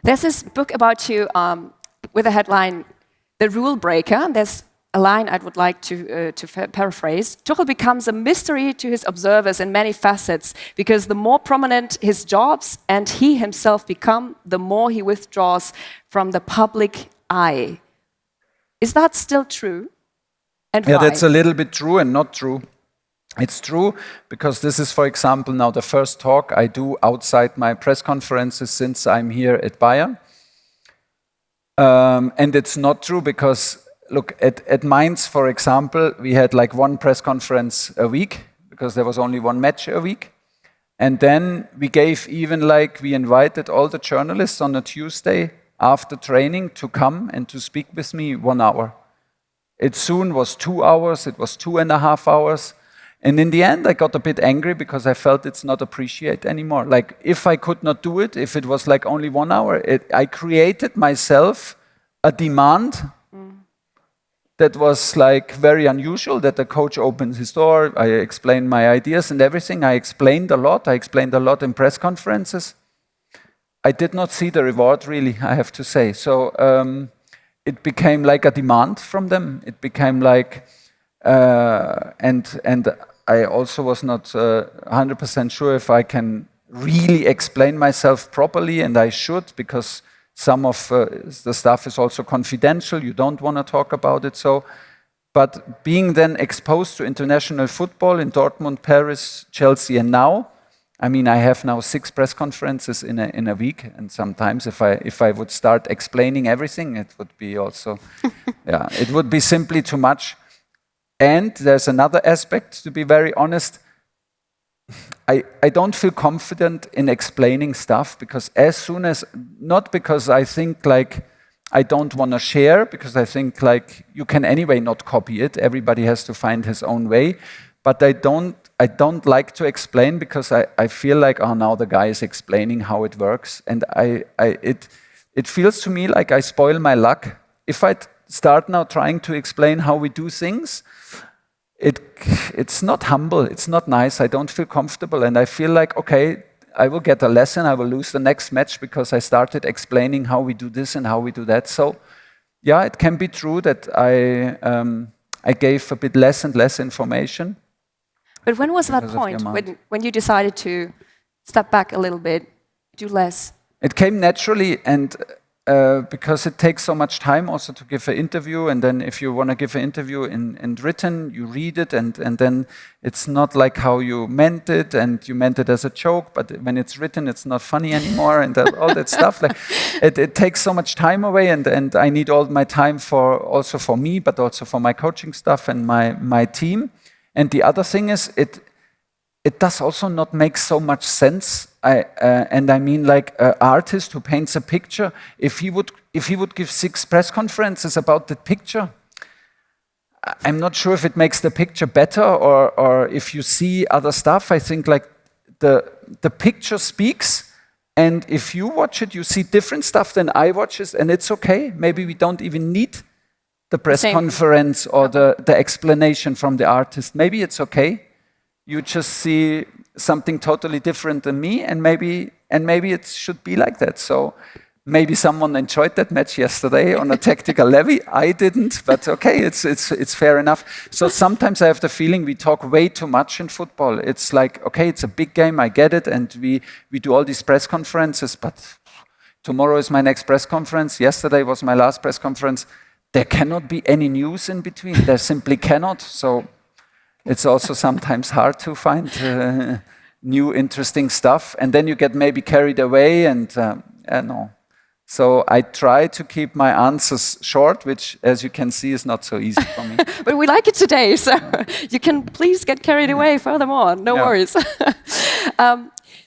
There's this book about you with the headline, The Rule Breaker. There's a line I would like to paraphrase. Tuchel becomes a mystery to his observers in many facets because the more prominent his jobs and he himself become, the more he withdraws from the public eye. Is that still true? And yeah, why? that's a little bit true and not true. It's true because this is, for example, now the first talk I do outside my press conferences since I'm here at Bayern. And it's not true because, look, at Mainz, for example, we had like one press conference a week because there was only one match a week. And then we gave even like, we invited all the journalists on a Tuesday after training to come and to speak with me 1 hour. It soon was 2 hours, it was 2.5 hours. And in the end, I got a bit angry because I felt it's not appreciated anymore. Like, if I could not do it, if it was like only 1 hour, I created myself a demand that was like very unusual, that the coach opens his door, I explained my ideas and everything. I explained a lot in press conferences. I did not see the reward really, I have to say. So it became like a demand from them. It became like, and I also was not 100% sure if I can really explain myself properly, and I should, because some of the stuff is also confidential. You don't want to talk about it. So, but being then exposed to international football in Dortmund, Paris, Chelsea, and now, I mean, I have now 6 press conferences in a week, and sometimes if I would start explaining everything, it would be also, yeah, it would be simply too much. And there's another aspect, to be very honest. I don't feel confident in explaining stuff because as soon as, not because I think like I don't want to share, because I think like you can anyway not copy it. Everybody has to find his own way. But I don't like to explain because I feel like, oh, now the guy is explaining how it works. And it feels to me like I spoil my luck. If I start now trying to explain how we do things, it's not humble, it's not nice, I don't feel comfortable, and I feel like, okay, I will get a lesson, I will lose the next match because I started explaining how we do this and how we do that. So, yeah, it can be true that I gave a bit less and less information. But when was that point, when you decided to step back a little bit, do less? It came naturally, and because it takes so much time also to give an interview, and then if you want to give an interview in written, you read it, and then it's not like how you meant it, and you meant it as a joke, but when it's written, it's not funny anymore, and all that stuff. Like it takes so much time away, and I need all my time also for me, but also for my coaching stuff and my team. And the other thing is, it does also not make so much sense. And I mean, like an artist who paints a picture, if he would give 6 press conferences about the picture, I'm not sure if it makes the picture better or if you see other stuff. I think like the picture speaks, and if you watch it, you see different stuff than I watch it, and it's okay. Maybe we don't even need the press conference or the explanation from the artist. Maybe it's okay. You just see something totally different than me, and maybe it should be like that. So maybe someone enjoyed that match yesterday on a tactical level. I didn't, but okay, it's fair enough. So sometimes I have the feeling we talk way too much in football. It's like, okay, it's a big game, I get it, and we do all these press conferences, but tomorrow is my next press conference. Yesterday was my last press conference. There cannot be any news in between. There simply cannot. So it's also sometimes hard to find new interesting stuff, and then you get maybe carried away, and no. So I try to keep my answers short, which, as you can see, is not so easy for me. But we like it today, so you can please get carried away furthermore. No worries.